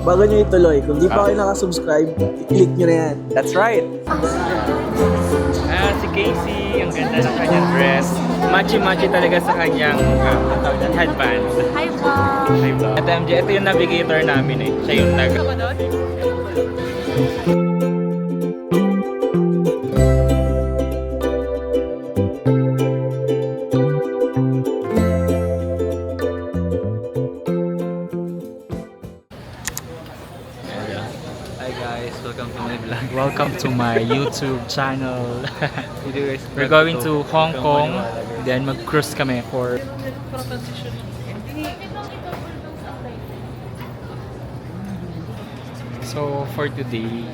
bago nyo ituloy. Kung di pa kayo nakasubscribe, i-click nyo na yan. That's right. Si Casey, ang ganda ng kanyang dress. Matchy-matchy talaga sa kanyang headband. Hi, vlog! Hi, vlog. At MJ, ito yung navigator namin eh. Siya yung nag... Hi guys, welcome to my vlog. Welcome to my YouTube channel. We're going to Hong Kong, then mag-cruise kami for... So for today,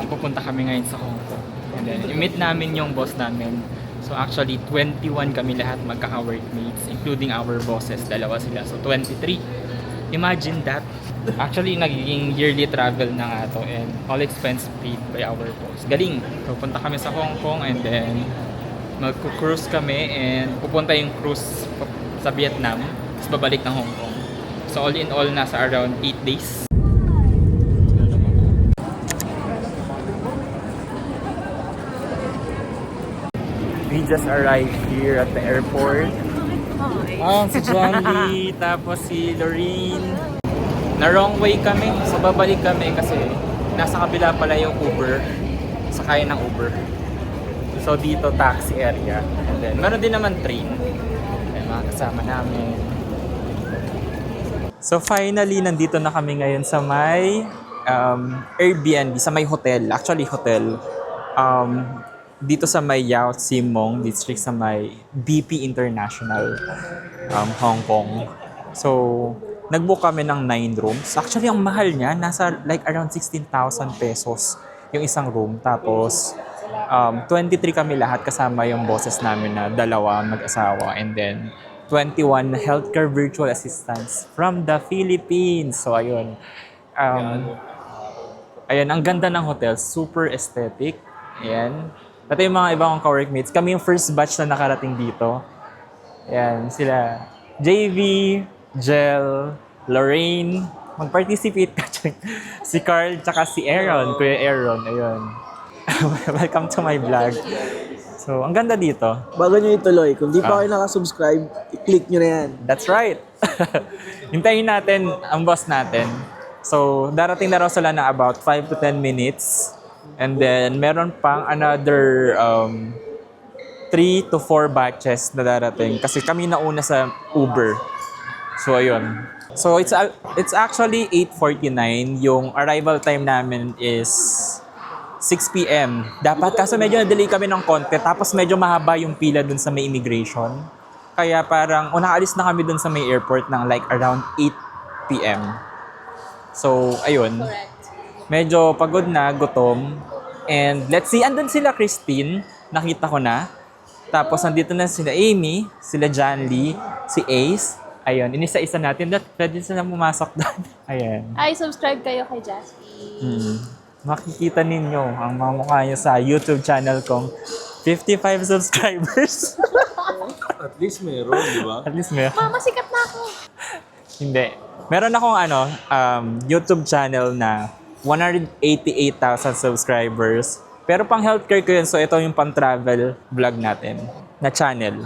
pupunta kami ngayon sa Hong Kong. And then i-meet namin yung boss namin. So actually 21 kami lahat magkaka-workmates, including our bosses, dalawa sila. So 23. Imagine that. Actually nagiging yearly travel na nga to, and all expense paid by our boss. Galing. So punta kami sa Hong Kong, and then mag-cruise kami, and pupunta yung cruise sa Vietnam, tapos babalik ng Hong Kong. So all in all, nasa around 8 days. We just arrived here at the airport. Si John Lee, tapos si Lorraine. Na wrong way kami, so babalik kami kasi nasa kabila pala yung Uber. Sakay ng Uber. So dito taxi area. And then meron din naman train. Ayan, mga kasama namin. So finally, nandito na kami ngayon sa may Airbnb, sa may hotel. Actually hotel. Dito sa may Yau Tsim Mong District sa may BP International, Hong Kong. So, nag-book kami ng 9 rooms. Actually, ang mahal niya, nasa like around 16,000 pesos yung isang room. Tapos, 23 kami lahat kasama yung bosses namin na dalawa mag-asawa. And then, 21 healthcare virtual assistants from the Philippines. So, ayun. Ayun, ang ganda ng hotel. Super aesthetic. Ayan. Ito yung mga ibang ka-workmates. Kami yung first batch na nakarating dito. Ayan, sila JV, Jel, Lorraine. Mag-participate ka. Si Carl, tsaka si Aaron. Kuya Aaron, ayun. Welcome to my vlog. So, ang ganda dito. Bago nyo ituloy. Kung di pa kayo nakasubscribe, i-click nyo na yan. That's right. Hintayin natin ang boss natin. So, darating na raw sila na about 5 to 10 minutes. And then, meron pang another 3 to 4 batches na darating. Kasi kami nauna sa Uber. So, ayun. So, it's actually 8:49. Yung arrival time namin is 6 p.m. Dapat, kaso medyo na-delay kami ng konti. Tapos medyo mahaba yung pila dun sa may immigration. Kaya parang, nakaalis na kami dun sa may airport ng like around 8 p.m. So, ayun. Medyo pagod na, gutom. And let's see, andun sila Christine, nakita ko na. Tapos nandito na sila Amy, sila John Lee, si Ace. Ayun, inisa-isa natin. Pwede sila pumasok doon. Ayan. Ay, subscribe kayo kay Jasmine. Makikita ninyo ang mga mukha nyo sa YouTube channel kong 55 subscribers. At least meron, di ba? At least meron. Mama, sikat na ako. Hindi. Meron akong YouTube channel na 188,000 subscribers. Pero pang healthcare ko yun, so ito yung pang travel vlog natin na channel.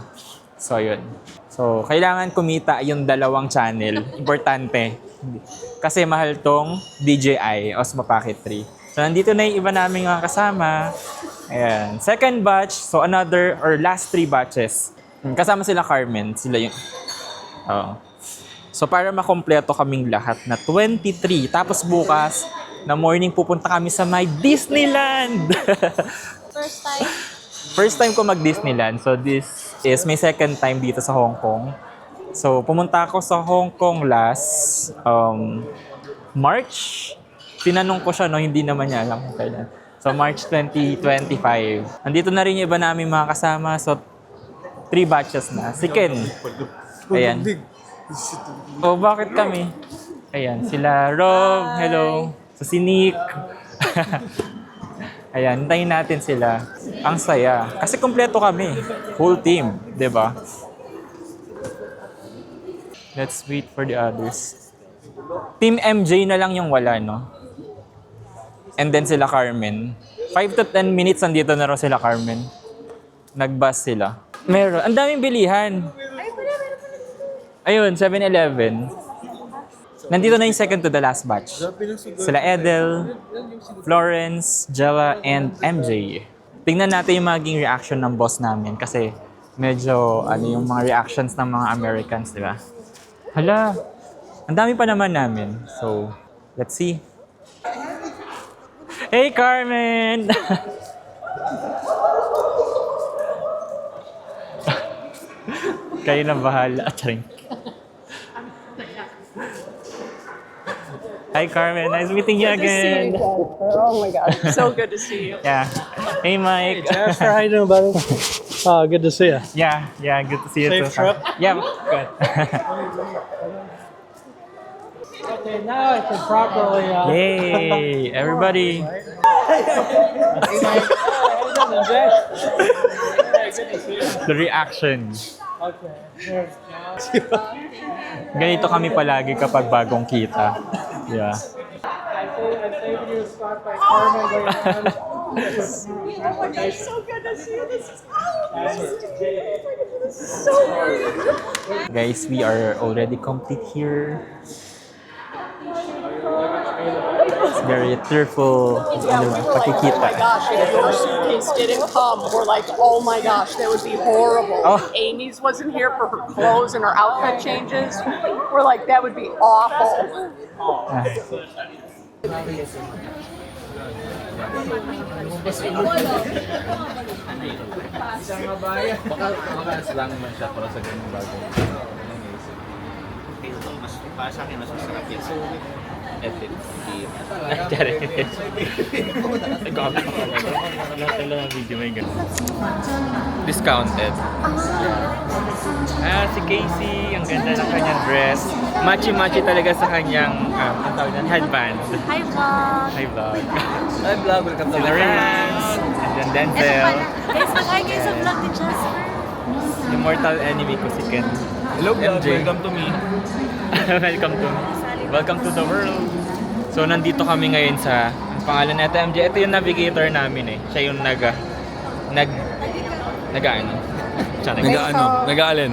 So yun. So kailangan kumita yung dalawang channel. Importante. Kasi mahal tong DJI, Osmo Pocket 3. So nandito na yung iba naming mga kasama. Ayan. Second batch, so another or last 3 batches. Kasama sila Carmen, sila yung... So para makompleto kaming lahat na 23. Tapos bukas na morning pupunta kami sa may Disneyland. First time. First time ko mag-Disneyland. So this is my second time dito sa Hong Kong. So pumunta ako sa Hong Kong last March. Tinanong ko siya, no, hindi naman niya alam kung kailan. So March 2025. Nandito na rin yung iba namin mga kasama. So 3 batches na. Si Ken. Ayan. Oh, bakit kami? Ayan, sila Rob, hello. So si Nick. Ayan, hintayin natin sila. Ang saya. Kasi kompleto kami. Whole team, di ba? Let's wait for the others. Team MJ na lang yung wala, no? And then sila Carmen. 5 to 10 minutes nandito na raw sila Carmen. Nag-bus sila. Meron. Ang daming bilihan. Ayun, 7-Eleven. Nandito na yung second to the last batch. Sila Edel, Florence, Jella, and MJ. Tingnan natin yung maging reaction ng boss namin kasi medyo yung mga reactions ng mga Americans, di ba? Hala, ang dami pa naman namin. So, let's see. Hey, Carmen! Kayo na bahala. Charing. Hi, Carmen. Nice meeting you again. Oh my God, so good to see you. Yeah. Hey, Mike. Jasper, how you doing, buddy? Oh, good to see you. Yeah, good to see you Safe too. trip? Yeah, good. Okay, now I can properly. Yay, everybody. The reaction. Okay. There's Ganito kami palagi kapag bagong kita. Yeah. I saved you a spot by Carmen later on. Oh my gosh, so good to see you. This is so weird. Guys, we are already complete here. It's very tearful. Yeah, we were like, oh my gosh, if your suitcase didn't come, we're like, oh my gosh, that would be horrible. Oh. Amy's wasn't here for her clothes and her outfit changes. We're like, that would be awful. Makakas lang naman siya para sa ganung bago. Para sa akin, mas masarap yun. Edit. Discounted. Si Casey, ang ganda ng kanyang dress. Matchy-matchy talaga sa kanyang headband. Hi, vlog! Hi, vlog. Hi vlog, welcome to Sila Renz, and then Ito Denzel. pala. Guys, mag-hi kayo sa vlog ni Jasper. Immortal enemy ko si Ken. Hello vlog, MJ. welcome to me. Welcome to the world. So nandito kami ngayon sa ang pangalan nito MJ. Ito yung navigator namin eh. Siya yung Nag-aalin?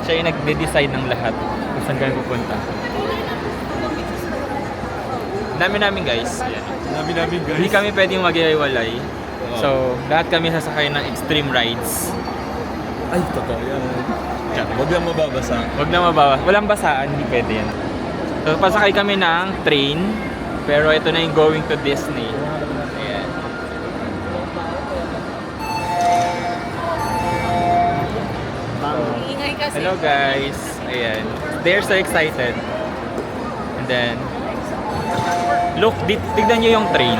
Siya yung nagde-decide ng lahat kung saan kami pupunta. Namin guys. Yan. Nabi guys. Hindi kami pwedeng mag-iwalay. So lahat kami sasakay ng extreme rides. Ay, totoo yan. Huwag lang mababasa. Huwag na mabawa. Walang basaan, hindi pwede yan. So, pasakay kami ng train, pero ito na yung going to Disney. Ayan. Ingay kasi. Hello guys. Ayan. They're so excited. And then, look, tignan nyo yung train.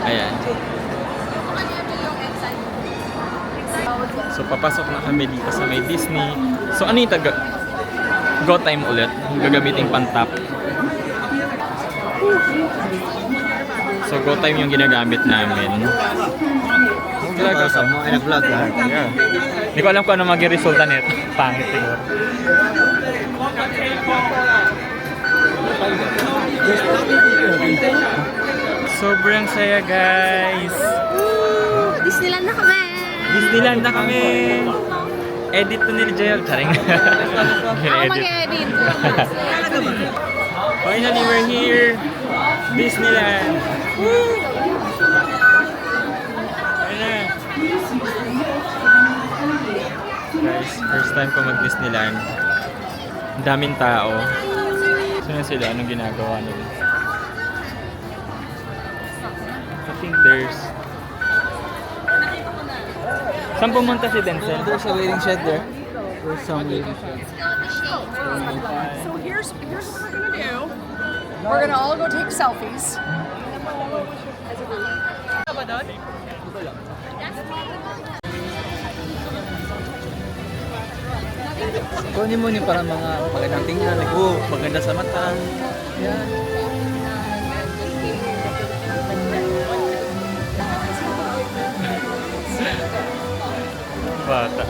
Ayan. So, papasok na kami dito sa may Disney. So, ano yung go time ulit? Gagamitin pang-tap. So, go time yung ginagamit namin. Ginagawa mo, ay nag-vlog lahat. Yeah. Hindi ko alam kung ano maging resulta nito. Pangit siguro. Sobrang saya guys! Disneyland na kami! Disneyland na kami! Edit to ni Joel. Charing. Ako mag-edit. Finally, we're here! Disneyland! Woo! Ayun na. Guys, first time ko mag-Disneyland. Ang daming tao. Sino sila? Anong ginagawa nila? I think there's... Saan pumunta si Denzel? There's a waiting shed there. There's some waiting shed. So here's what we're gonna do. We're gonna all go take selfies. Kunin mo yung para mga magandang tingnan. Maganda sa mata. Yan. Bata.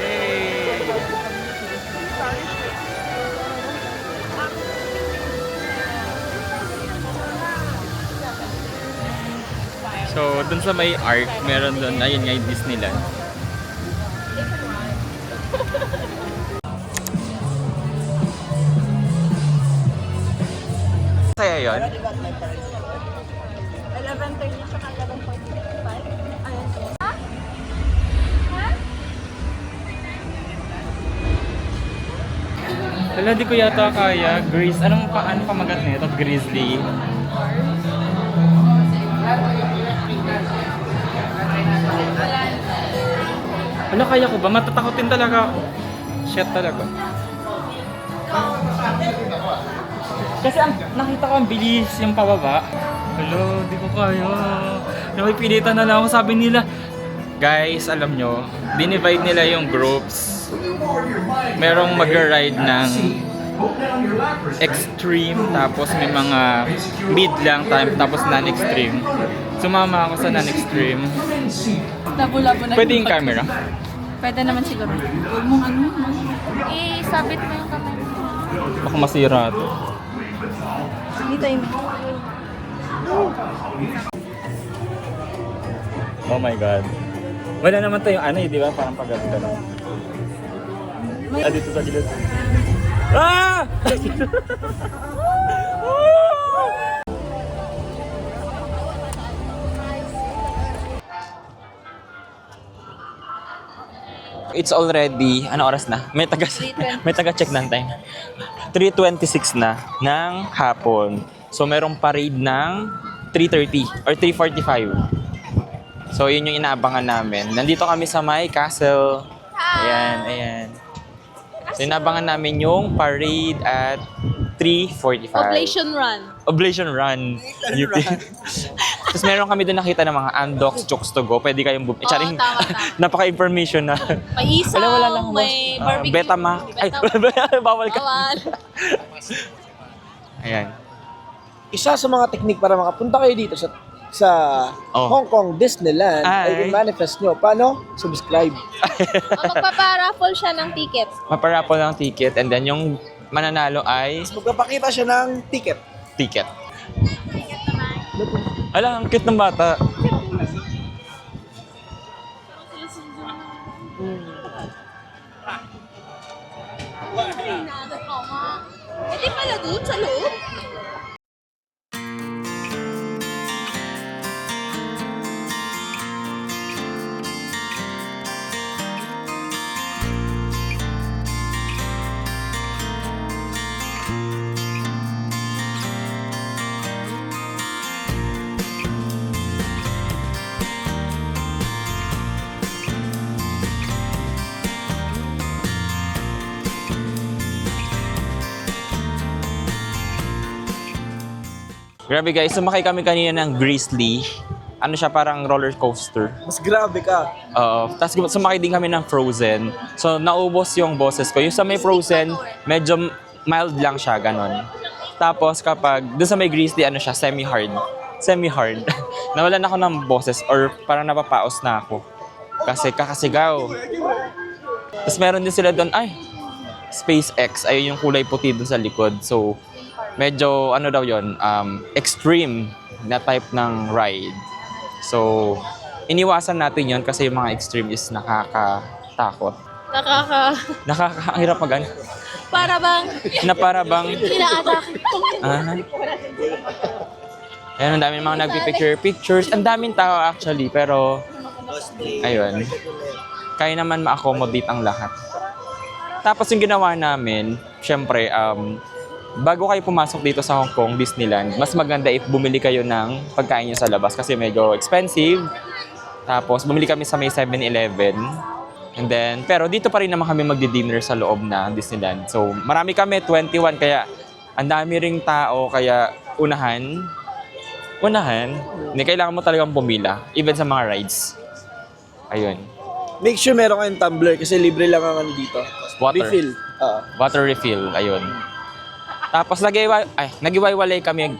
Yay! So, dun sa may arc, meron dun, ayun nga yung Disneyland. Kaya yun? 11:30 siya 11:45. Ayun. Wala, di ko yata kaya. Grace, ano pamagat nito? Grizzly. Wala, kaya ko ba? Matatakotin talaga ako. Shit talaga. Kasi nakita ko ang bilis yung pababa. Hello, di ko kaya. Napipilitan na lang ako. Sabi nila, guys, alam nyo, dinivide nila yung groups. Merong mag-ride ng extreme, tapos may mga mid lang, tapos non-extreme. Sumama ako sa non-extreme. Labo-labo na. Pwede yung camera? Pwede naman siguro. Huwag mong ano. Sabit mo yung kamay mo. Baka masira to. Hintayin mo. Oh my God. Wala naman tayong ano eh, di ba? Parang paganda lang. Dito sa gilid. Ah! It's already, ano oras na? May taga-check ng time. 3:26 na ng hapon. So merong parade ng 3:30 or 3:45. So yun yung inaabangan namin. Nandito kami sa may castle. Ayan. So inaabangan namin yung parade at 3:45. Oblation Run. Tapos meron kami doon nakita ng mga Andox, Chokes to Go. Pwede kayong charing, tama. napaka-information na. May isaw, Wala lang, may barbecue. Betamax. Ay, bawal ka. Bawal. Ayan. Isa sa mga teknik para makapunta kayo dito sa Oh. Hong Kong Disneyland Ay. ay manifest nyo. Paano? Subscribe. Magpaparaffle siya ng tickets. Maparapol ng ticket and then yung mananalo ay Magpapakita siya ng ticket. ticket. Ala, ang cute ng bata. Hindi pala doon sa loob. Grabe guys, sumakay kami kanina ng Grizzly. Ano siya, parang roller coaster. Mas grabe ka. Oo. Tapos sumakay din kami ng Frozen. So, naubos yung boses ko. Yung sa may Frozen, medyo mild lang siya, ganon. Tapos kapag, dun sa may Grizzly, ano siya, semi-hard. Nawalan ako ng boses or parang napapaos na ako. Kasi kakasigaw. Tapos meron din sila doon, SpaceX. Ayun yung kulay puti dun sa likod. So, medyo, ano daw yun, extreme na type ng ride. So, iniwasan natin yon kasi yung mga extreme is nakakatakot. Ang hirap mag-ano. Para bang Para bang, ina-atake. ayun, ang daming mga nagpipictures. Ang daming tao actually, pero, ayun, kaya naman ma-accommodate ang lahat. Tapos yung ginawa namin, syempre, bago kayo pumasok dito sa Hong Kong Disneyland, mas maganda if bumili kayo ng pagkain nyo sa labas kasi medyo expensive. Tapos bumili kami sa may 7-Eleven. And then, pero dito pa rin naman kami magdi-dinner sa loob ng Disneyland. So marami kami, 21, kaya ang dami ring tao, kaya unahan. Hindi kailangan mo talagang pumila, even sa mga rides. Ayun. Make sure meron kayong tumbler kasi libre lang ang ano dito. Water. Refill. Water refill, ayun. Tapos nagiwaiwalay kami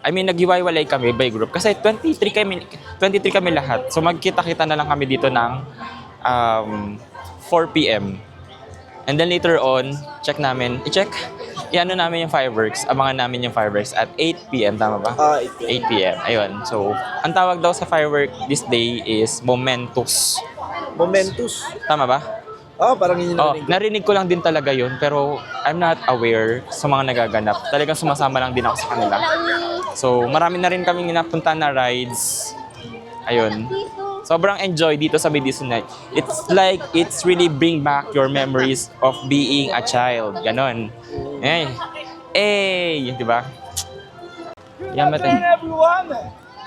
nagiwaiwalay kami by group kasi 23 kami lahat. So magkita-kita na lang kami dito ng 4 PM. And then later on, i-check iano namin yung fireworks, abangan namin yung fireworks at 8 p.m. Tama ba? 8 p.m. 8 p.m. Ayun. So, ang tawag daw sa firework this day is Momentous. Momentous. Tama ba? Parang yun Oh, narinig. narinig ko lang din talaga yun, pero I'm not aware sa mga nagaganap. Talagang sumasama lang din ako sa kanila. So, marami na rin kaming napunta na rides. Ayun. Sobrang enjoy dito sa Bidison Night. It's like, it's really bring back your memories of being a child. Ganon. Eh. Eh, di ba? Yan ba tayo? everyone!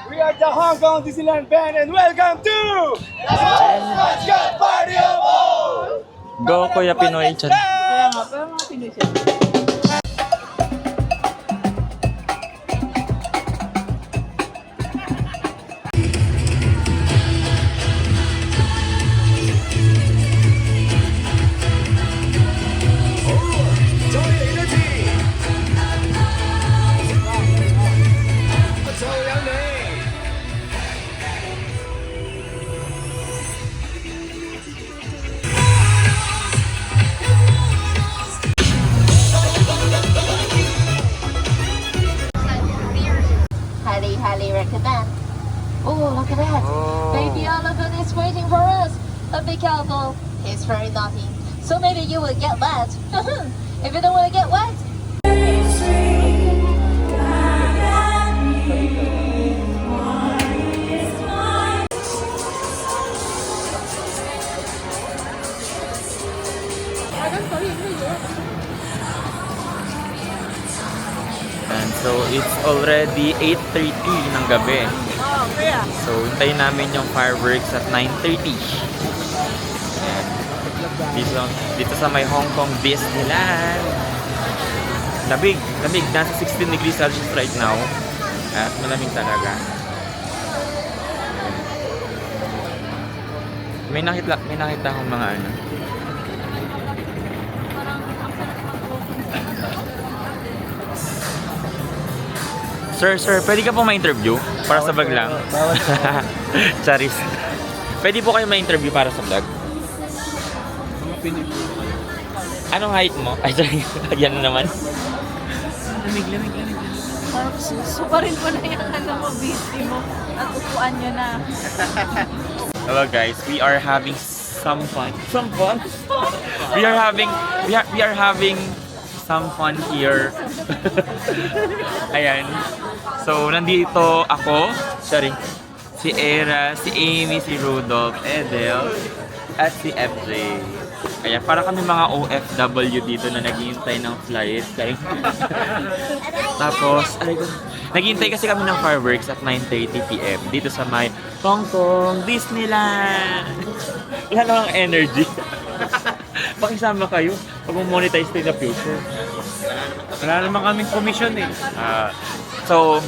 We are the Hong Kong Disneyland Band and welcome to Let's Get Party of All! Go, Kuya Pinoy. Chan. Highly recommend. Oh, look at that. Baby elephant is waiting for us. But be careful. He's very naughty. So maybe you will get wet. If you don't want to get wet, And so, it's already 8:30 ng gabi. So, hintayin namin yung fireworks at 9:30. And dito sa may Hong Kong Disneyland. Lamig. Nasa 16 degrees Celsius right now. At malamig talaga. May nakita akong mga ano. Sir, pwede ka po ma-interview para sa vlog lang? Charis. Pwede po kayo ma-interview para sa vlog? Anong height mo? Ay, sorry. Yan na naman. Lamig. Susuparin mo na yung mo, busy mo. At upuan nyo na. Hello guys, we are having some fun. We are having some fun here. Ayan. So, nandito ako, si Era, si Amy, si Rudolph, Edel, at si FJ. Ayan, para kami mga OFW dito na naghihintay ng flight. Tapos, naghihintay kasi kami ng fireworks at 9:30 p.m. dito sa may Hong Kong Disneyland. Wala namang energy. Pakisama kayo pag monetize in the future. Wala naman kaming commission eh. So,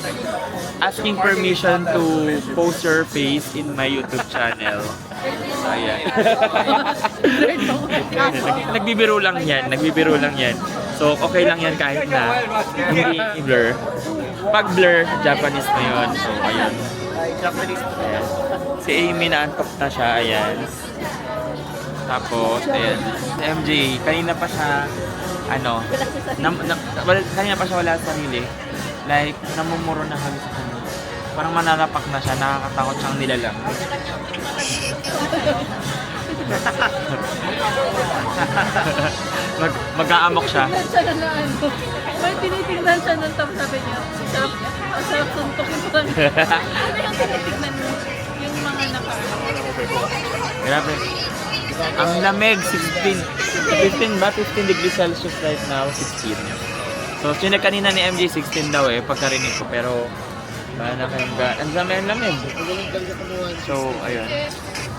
asking permission to post your face in my YouTube channel. Ayan. Nagbibiro lang yan. So, okay lang yan kahit na hindi i-blur. Pag blur, Japanese na yun. So, ayan. Ayan. Si Amy naantok na siya, ayan. Tapos, ayan. Si MJ, kanina pa siya, kanina pa siya wala sa sarili. Like, namumuro na kami sa kanya. Parang mananapak na siya, nakakatakot siyang nilalang. Mag-aamok siya. Siya na ano. May tinitingnan siya ng top, sabi niya. Ang sarap suntukin ko lang. Ano yung tinitingnan mo? Yung mga Grabe. Ang lamig, 15 ba? 15 degrees Celsius right now, 16. So, sinag kanina ni MJ, 16 daw pagkarinig ko. Pero, na kayong ang lamig. So, ayun.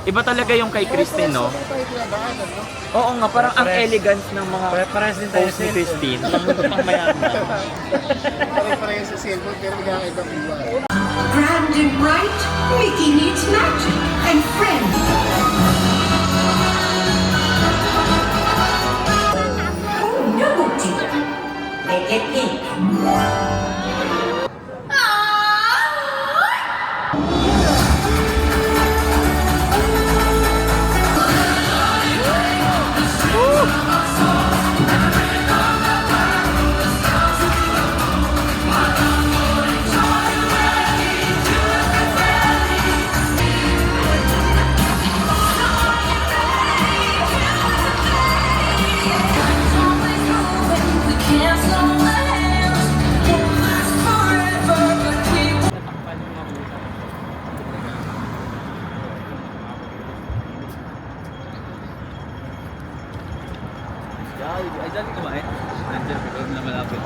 Iba talaga yung kay Christine, no? Oo nga, parang ang elegant ng mga post ni Christine. Pang mayaman. Pare-pareho sa cellphone pero magkakaiba iba. Grand and bright, Mickey needs magic and friends. Oh no, dear. Make it pink.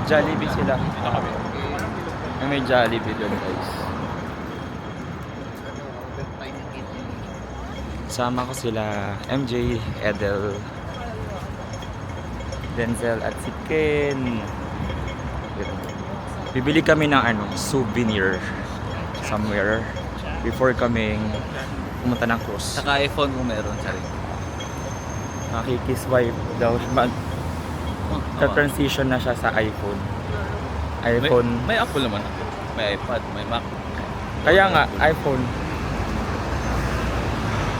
Jollibee sila. May Jollibee doon, guys. Sama ko sila MJ, Edel, Denzel at si Ken. Bibili kami ng souvenir somewhere before kaming pumunta ng cruise. Saka iPhone kung meron, sorry. Makikiswipe daw. Transition na siya sa iPhone. May Apple naman. May iPad, may Mac. Kaya nga, iPhone.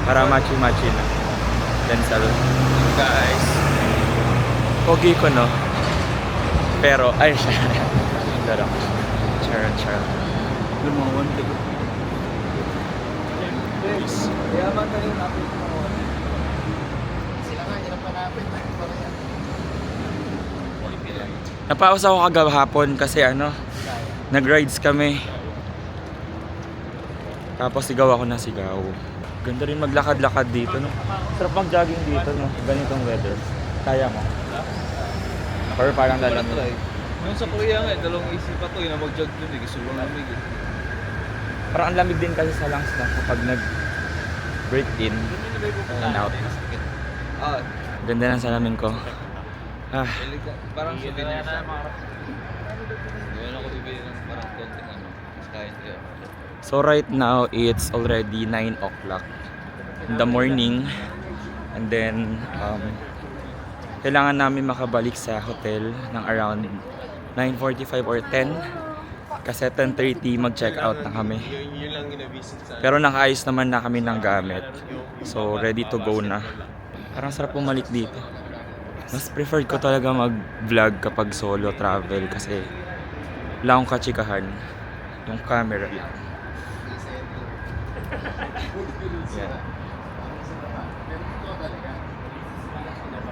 Para matchy-matchy na. Denzel. Guys. Pogi ko, no? Pero, ay siya. Larang. Char. Lumawan. Napaos ako kagahapon kasi nag-rides kami. Tapos sigaw ako na sigaw. Ganda rin maglakad-lakad dito, no? Sarap mag-jogging dito, no? Ganitong weather. Kaya mo? Or parang dalang mo? Yung sa Korea nga, dalawang isip pa to, na mag-jog dun eh. Gusto lang lamig eh. Parang ang lamig din kasi sa lungs na kapag nag-break in and out. Ganda ng salamin ko. Parang souvenir siya. Ngayon ako bibili ng parang konting Sky here. So right now, it's already 9 o'clock in the morning. And then, kailangan namin makabalik sa hotel ng around 9:45 or 10. Kasi 10:30 mag-check out na kami. Pero nakaayos naman na kami ng gamit. So ready to go na. Parang sarap pumalik dito. Mas preferred ko talaga mag-vlog kapag solo travel kasi wala akong kachikahan. Yung camera lang. Yeah.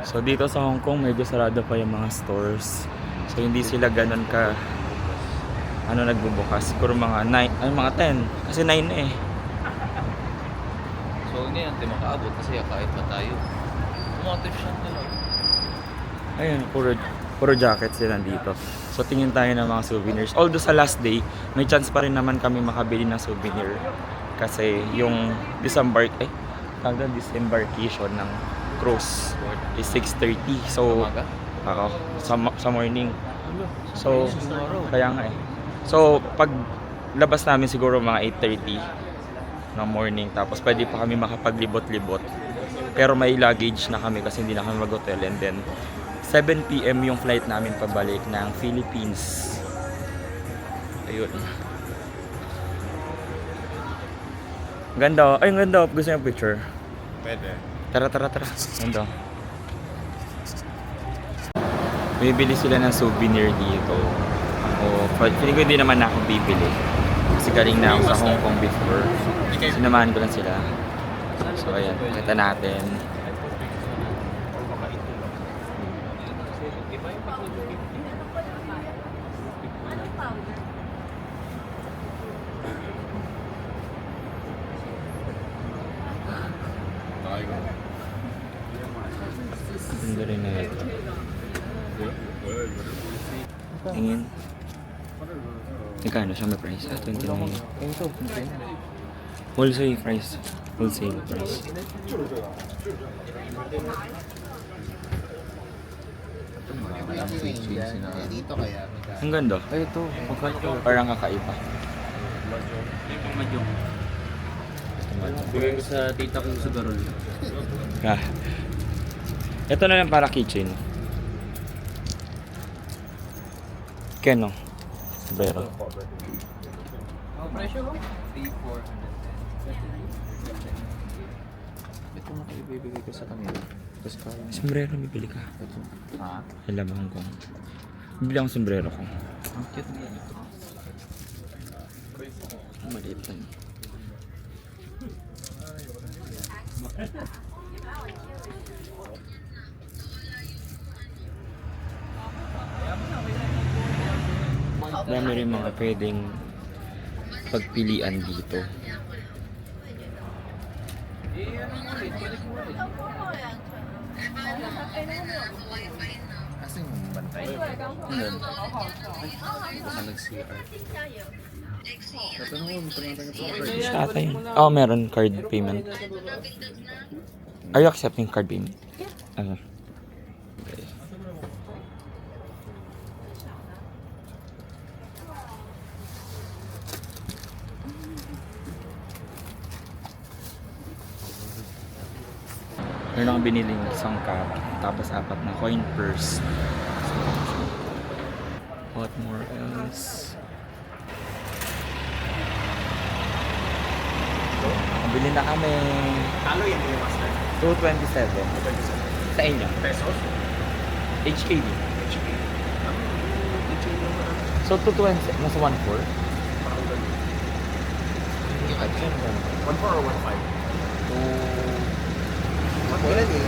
So dito sa Hong Kong medyo sarado pa yung mga stores. So hindi sila ganun ka nagbubukas. Siguro mga 9, mga 10 kasi 9 na eh. So hindi natin makaabot kasi kahit pa tayo. Mga trip shop na lang. Ayun, puro jackets sila dito. So tingin tayo ng mga souvenirs. Although sa last day, may chance pa rin naman kami makabili ng souvenir. Kasi yung disembarkation ng cruise is 6:30. So sa morning. So kaya nga eh. So pag labas namin siguro mga 8:30 ng morning. Tapos pwede pa kami makapaglibot-libot. Pero may luggage na kami kasi hindi na kami mag-hotel. And then 7 PM yung flight namin pabalik ng Philippines. Ayun. Ganda. Ay, ang ganda. Gusto niyo picture? Pwede. Tara. Ganda. Bibili sila ng souvenir dito. Feeling ko hindi naman na ako bibili. Kasi galing na ako sa Hong Kong before. Sinamahan ko lang sila. So ayan, kita natin. Ganda rin na ito. Tingin. Magkano siya may price? 29. Wholesale price. Wholesale price. Dito kaya. Ang ganda. Ay, ito. Parang kakaiba. Bigay ko sa tita ko sa garol. Ito na lang para kitchen. Keno. Pero. Presyo mo? 3,400. Ito mo kayo bibigay ko sa kanila. Tapos parang... Sombrero, bibili ka. Ha? Alam mo ko. Bibili akong sombrero ko. Ang cute mo yan. Maliit lang. Dami rin mga pwedeng pagpilian dito. Siya ata yun. Oh, meron card payment. Are you accepting card payment? Ano? Okay. Meron akong biniling isang cup, tapos 4 na coin purse. What more else? Bili na kami. Ano yan yung master? 227. Sa inyo? Pesos? HKD. So 220, nasa 1.4? 1.4 or 1.5? Ilan din?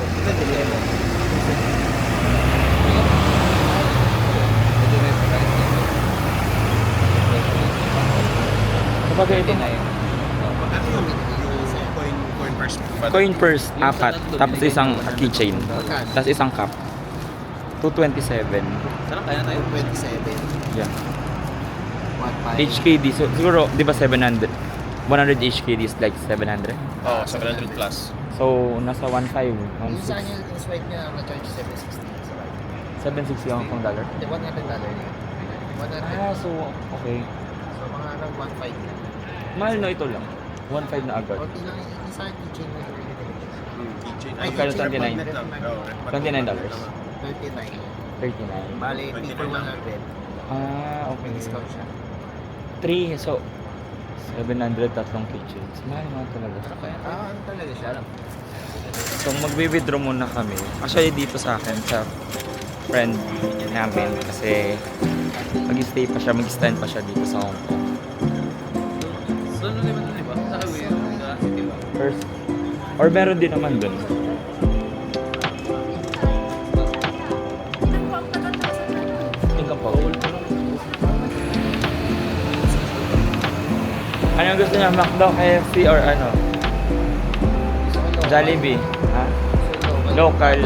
Kapag ito na yun. Ano yung coin purse? Coin purse, 4. Tapos isang keychain. Tapos isang cup. 227. Sarap kaya tayo 27. Yeah. 1.5. HKD, so siguro, di ba 700? 100 HKD is like 700? Oo, 700 plus. So, nasa 1.5. Yung sa 1.6. kanya, yung swipe niya, na-charge 760. 760 Hong Kong dollar? Hindi, $100 yun. 100. Ah, so, okay. So, mga around 1.5. Mahal na ito lang. 1.5 na agad. Konti lang yung isa keychain mo. Magkano 29? $29. 39. 39. Bali, pay for 100. Ah, okay. Discount siya. 3, so 700 tatlong keychains. Mahal naman talaga. Ano talaga siya? So magbe-withdraw muna kami. Actually dito sa akin, sa friend namin kasi mag-stay pa siya, mag-stand pa siya dito sa Hong Kong. So, ano naman di ba? Sa highway, sa city ba? First, or meron din naman dun. Tingnan po. Anong gusto niya? McDo, KFC, or ano? Jollibee. Ha? Local.